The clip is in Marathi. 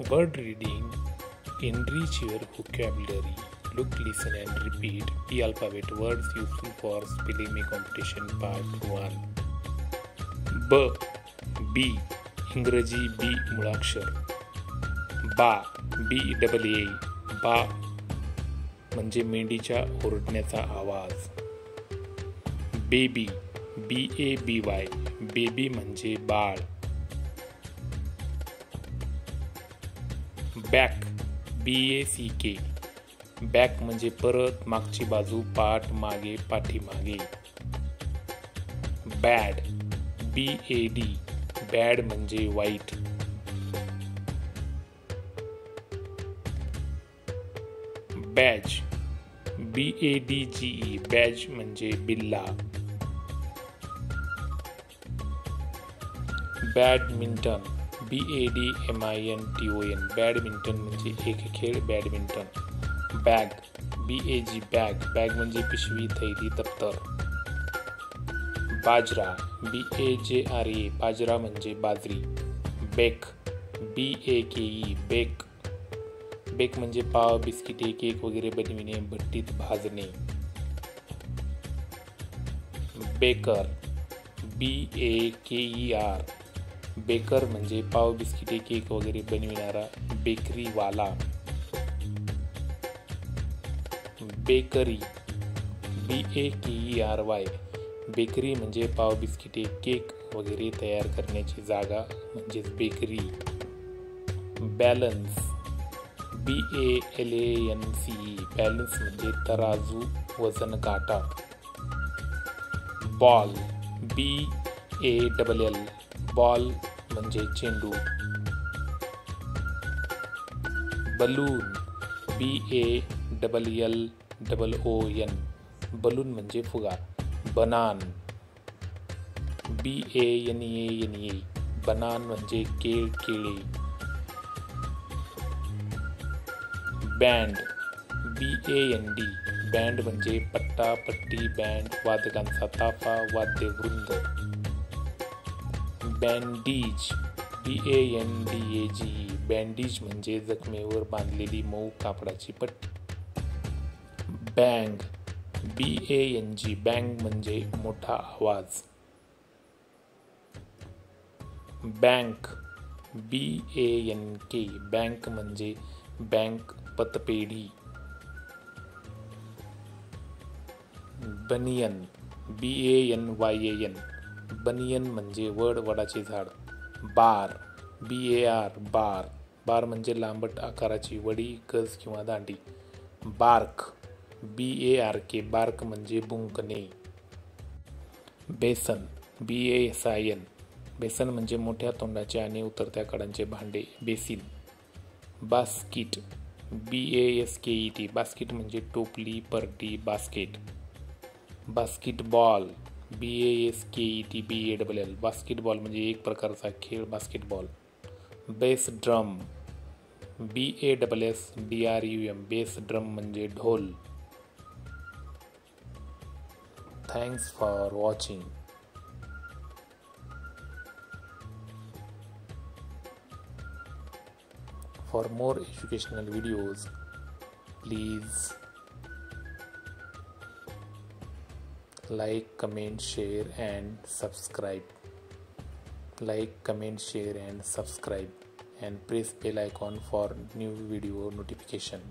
Word reading. Enrich your vocabulary. Look, listen and repeat. P alphabet words useful for spelling bee competition part 1. बी इंग्रजी बी मुळाक्षर. बा BAA बा म्हणजे मेंढीच्या ओरडण्याचा आवाज. बेबी BABY बेबी म्हणजे बाळ. बॅक BACK बॅक म्हणजे परत, मागची बाजू, पाठ, मागे, पाठीमागे. बॅड BAD बॅड म्हणजे वाईट. बॅज BADGE बॅज म्हणजे बिल्ला. बॅडमिंटन BADMINTON बॅडमिंटन म्हणजे एक खेळ, badminton. Bag BAG bag bag म्हणजे पिशवी, थैली, दप्तर. बाजरा BAJRA बाजरा म्हणजे बाजरी. बेक BAKE बेक बेक म्हणजे पाव, बिस्किटे, केक वगैरे बनविणे, भट्टीत भाजणे. बेकर BAKER बेकर म्हणजे पाव, बिस्किटे, केक वगैरे बनविणारा, बेकरीवाला. बेकरी BAKERY बेकरी म्हणजे पाव, बिस्किटे, केक वगैरे तयार करण्याची जागा म्हणजेच बेकरी. बॅलन्स BALANCE बॅलन्स म्हणजे तराजू, वजन काटा. बॉल BALL बॉल म्हणजे चेंडू. बलून BALLON बलून म्हणजे फुगा. बनान BANANE बनान म्हणजे केळ, केळे. बँड BAND बँड म्हणजे पट्टा, पट्टी, बँड, वादकांचा ताफा, वाद्यवृंद. बँडीज BANDAGE बँडीज म्हणजे जखमेवर बांधलेली मऊ कापडाची पट्टी. बँग BANG बँग म्हणजे मोठा आवाज. बँक BANK बँक म्हणजे बँक, पतपेढी. बनियन BANYAN बनियन म्हणजे वडाचे झाड. बार BAR बार बार म्हणजे लांबट आकाराची वडी, गज किंवा दांडी. बार्क BARK बार्क म्हणजे बुंकणे. बेसन BASIN बेसन म्हणजे मोठ्या तोंडाचे आणि उतरत्या कडांचे भांडे, बेसिन. बास्किट BASKET बास्किट म्हणजे टोपली, परडी, बास्केट. बास्केटबॉल BASKETBALL बास्केटबॉल म्हणजे एक प्रकारचा खेळ, basketball. Base drum BASSDRUM base drum म्हणजे ढोल. Thanks for watching. For more educational videos, please like, comment, share and subscribe. Like, comment, share and subscribe and press bell icon for new video notification.